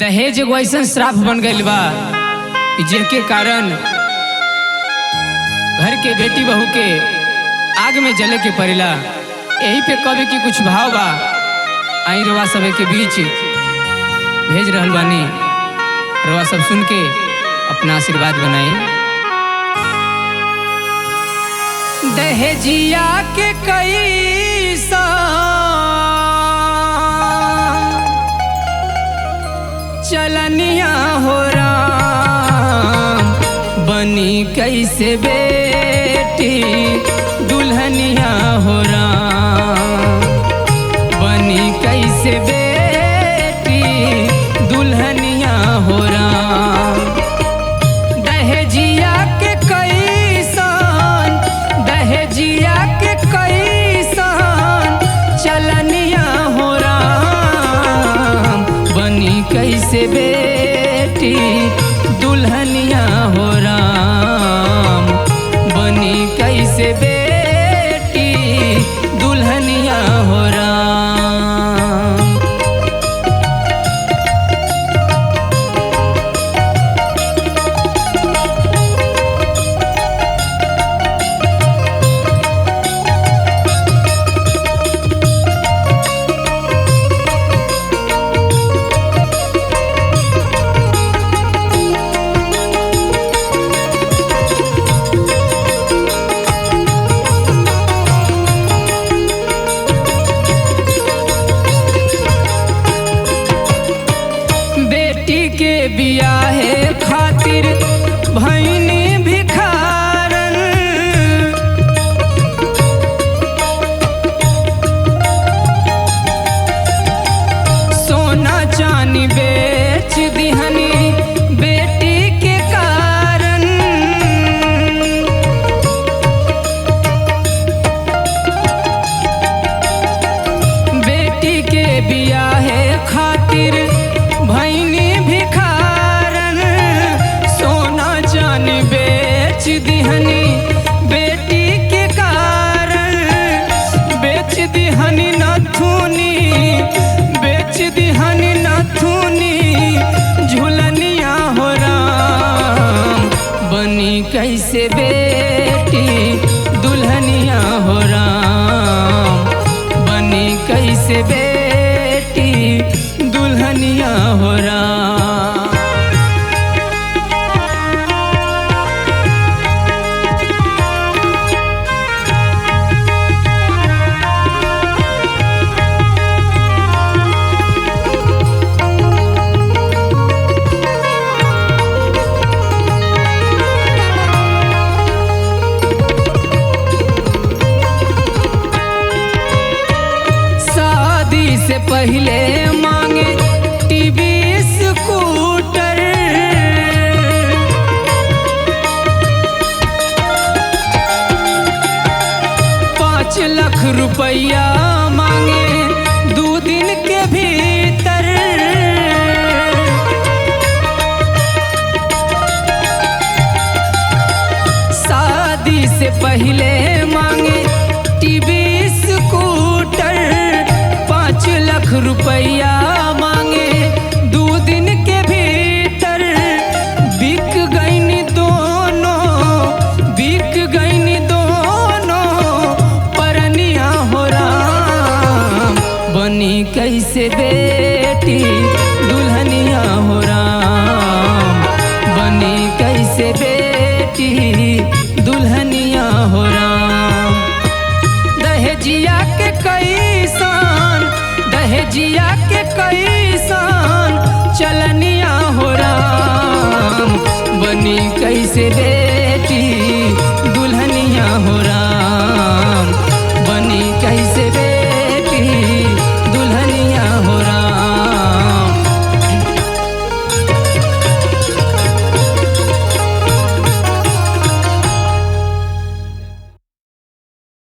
दहेज एगो ऐसा श्राप बन गई बा जिनके कारण घर के बेटी बहू के आग में जले के पड़ेला। यही पे कवि की कुछ भाव बा, आई रवा सब के बीच भेज रहल बानी। रवा सब सुन के अपना आशीर्वाद बनाई। दहेजिया के कई सा चलनिया हो राम, बनी कैसे बेटी दुल्हनिया हो राम, बनी कैसे बेटी दुल्हनिया हो राम। दहेजिया के कैसन, दहेजिया के कैसन चलनिया हो राम, बनी कैसे बेटी दुल्हनिया हो राम, बनी कैसे बेटी दुल्हनिया हो राम। के बियाहे खातिर भईनी भिखारन, सोना चांदी बेच दिहनी बेटी के कारण। बेटी के बियाहे खातिर भईनी भिखारन, सोना चांदी बेच दिहनी बेटी के कारण। बेच दिहनी नथुनी, बेच दिहनी नथुनी झुलनिया हो राम, बनी कैसे बेटी दुल्हनिया हो राम, बनी कैसे बेटी दुल्हनिया हो राम। शादी से पहले मांगे टीवी स्कूटर, 5 लाख रुपया मांगे 2 दिन के भीतर। शादी से पहले मांगे टीवी स्कूटर, 5 लाख रुपया मांगे 2 दिन के भीतर। बिक गईनी दोनों, बिक गईनी दोनों परनिया हो राम, बनी कैसे बेटी दुल्हनिया हो राम, बनी कैसे बेटी दुल्हनिया हो राम। दहेजिया के कैसन, दहेजिया के कैसन चलनिया हो राम, बनी कैसे बेटी दुल्हनिया हो राम।